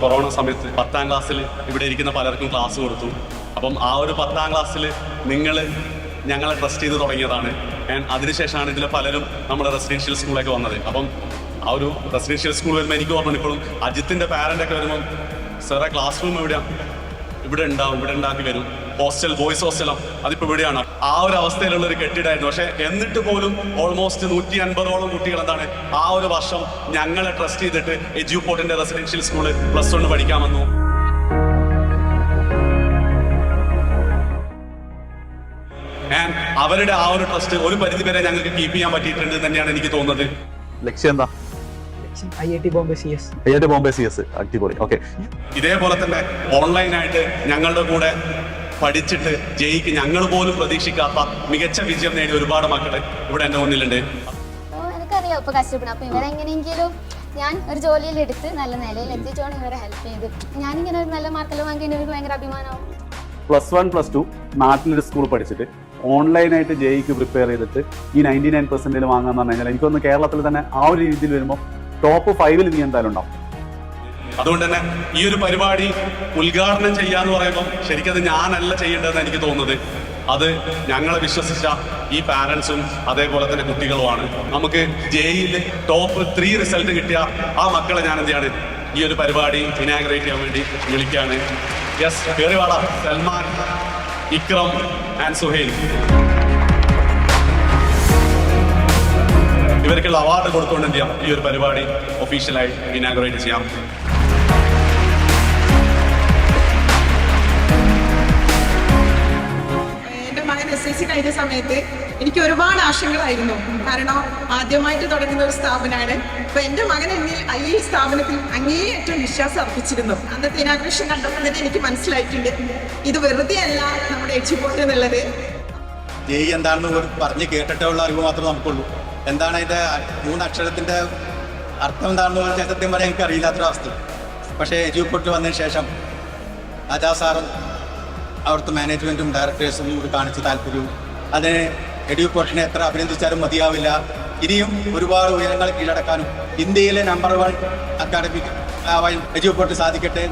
Corona സമയത്ത് 10ാം ക്ലാസ്സിൽ ഇവിടെ ഇരിക്കുന്ന പലർക്കും ക്ലാസ് കൊടുത്തു. അപ്പം ആ ഒരു 10ാം ക്ലാസ്സിൽ നിങ്ങൾ ഞങ്ങളെ ട്രസ്റ്റ് ചെയ്ത് തുടങ്ങിയതാണ്. അതിനുശേഷമാണ് ഇതിൽ പലരും നമ്മുടെ റെസിഡൻഷ്യൽ സ്കൂളൊക്കെ വന്നത്. അപ്പം ആ ഒരു റെസിഡൻഷ്യൽ സ്കൂൾ വരുമ്പോൾ എനിക്ക് ഓർമ്മ ഇപ്പോഴും അജിത്തിൻ്റെ പാരൻ്റൊക്കെ വരുമ്പം സാറേ ക്ലാസ് റൂം ഇവിടെ ഉണ്ടാവും, ഇവിടെ ഉണ്ടാക്കി വരും. ഹോസ്റ്റൽ, ബോയ്സ് ഹോസ്റ്റലോ അതിപ്പോൾ ഇവിടെയാണ്. ആ ഒരു അവസ്ഥയിലുള്ള ഒരു കെട്ടിടമായിരുന്നു. പക്ഷെ എന്നിട്ട് പോലും ഓൾമോസ്റ്റ് 150ഓളം കുട്ടികൾ എന്താണ് ആ ഒരു വർഷം ഞങ്ങളെ ട്രസ്റ്റ് ചെയ്തിട്ട് എജ്യൂപോർട്ടിന്റെ റെസിഡൻഷ്യൽ സ്കൂള് +1 പഠിക്കാൻ വന്നു. അവരുടെ ആ ഒരു ട്രസ്റ്റ് ഒരു പരിധി വരെ ഞങ്ങൾക്ക് കീപ്പ് ചെയ്യാൻ പറ്റിയിട്ടുണ്ട് തന്നെയാണ് എനിക്ക് തോന്നുന്നത്. ലക്ഷ്യം എന്താ? IIT Bombay CS. IIT Bombay CS അടിപൊളി. ഓക്കെ, ഇതേപോലെ തന്നെ ഓൺലൈനായിട്ട് ഞങ്ങളുടെ കൂടെ പഠിച്ചിട്ട് ജയിക്ക് ഞങ്ങൾ പോലും പ്രതീക്ഷിക്കാത്ത മികച്ച വിജയം നേടിയ ഒരുപാട് മക്കൾ ഇവിടെ എന്റെ മുന്നിലുണ്ട്. എനിക്കറിയാം ഇപ്പൊ കഷ്ടപ്പെടാം. അപ്പൊ ഇവരെങ്ങനെയെങ്കിലും ഞാൻ ഒരു ജോലിയിലെടുത്ത് നല്ല നിലയിൽ എത്തിച്ചോണ്ട് ഇവരെ ഹെൽപ്പ് ചെയ്ത് ഞാനിങ്ങനെ ഒരു നല്ല മാർക്കെല്ലാം വാങ്ങി എനിക്ക് ഭയങ്കര അഭിമാനമാവും. +1 +2 നാട്ടിലൊരു സ്കൂൾ പഠിച്ചിട്ട് ഓൺലൈനായിട്ട് ജെയ്ക്ക് പ്രിപ്പയർ ചെയ്തിട്ട് ഈ 99% വാങ്ങാന്ന് പറഞ്ഞു കഴിഞ്ഞാൽ എനിക്കൊന്ന് കേരളത്തിൽ തന്നെ ആ ഒരു രീതിയിൽ വരുമ്പോൾ ടോപ്പ് 5 നീ എന്തായാലും ഉണ്ടാവും. അതുകൊണ്ട് തന്നെ ഈ ഒരു പരിപാടി ഉദ്ഘാടനം ചെയ്യാന്ന് പറയുമ്പോൾ ശരിക്കും അത് ഞാനല്ല ചെയ്യേണ്ടതെന്ന് എനിക്ക് തോന്നുന്നത്. അത് ഞങ്ങളെ വിശ്വസിച്ച ഈ പാരൻസും അതേപോലെ തന്നെ കുട്ടികളുമാണ്. നമുക്ക് ജെയിൽ ടോപ്പ് 3 റിസൾട്ട് കിട്ടിയ ആ മക്കളെ ഞാൻ എന്താണ് ഈ ഒരു പരിപാടി ഇനാഗ്രേറ്റ് ചെയ്യാൻ വേണ്ടി വിളിക്കുകയാണ്. യെസ്, കേറിവാള സൽമാൻ, ഇക്രം ആൻഡ് സുഹൈൽ. ഇവർക്കുള്ള അവാർഡ് കൊടുത്തുകൊണ്ട് എന്ത് ചെയ്യാം ഈ ഒരു പരിപാടി ഒഫീഷ്യലായി ഇനാഗ്രേറ്റ് ചെയ്യാം. SSC കഴിഞ്ഞ സമയത്ത് എനിക്ക് ഒരുപാട് ആശങ്കകളായിരുന്നു. കാരണം ആദ്യമായിട്ട് തുടങ്ങുന്ന ഒരു സ്ഥാപനമാണ്. അപ്പൊ എന്റെ മകൻ എന്നിൽ ഈ സ്ഥാപനത്തിൽ അങ്ങേയറ്റം വിശ്വാസം അർപ്പിച്ചിരുന്നു. അന്നത്തെ ഇനാഗ്രേഷൻ കണ്ടപ്പോൾ തന്നെ എനിക്ക് മനസ്സിലായിട്ടുണ്ട് ഇത് വെറുതെ അല്ല നമ്മുടെ എജ്യൂപോർട്ട് എന്നുള്ളത്. ജെയ് എന്താണെന്ന് പറഞ്ഞ് കേട്ടിട്ടുള്ള അറിവ് മാത്രമേ നമുക്കുള്ളൂ. എന്താണ് അതിന്റെ 3 അക്ഷരത്തിന്റെ അർത്ഥം എന്താണെന്ന് പറഞ്ഞാൽ സത്യം പറയാൻ എനിക്ക് അറിയില്ലാത്തൊരവസ്ഥ. പക്ഷേ എജ്യൂപോർട്ടിൽ വന്നതിന് ശേഷം രാജാ സാറും അവിടുത്തെ മാനേജ്മെൻറ്റും ഡയറക്ടേഴ്സും കൂടി കാണിച്ച താല്പര്യവും അതിന് എഡ്യൂപോർട്ടിനെ എത്ര അഭിനന്ദിച്ചാലും മതിയാവില്ല. ഇനിയും ഒരുപാട് ഉയരങ്ങൾ കീഴടക്കാനും ഇന്ത്യയിലെ നമ്പർ 1 അക്കാഡമിക് എഡ്യൂപോർട്ട് സാധിക്കട്ടെ.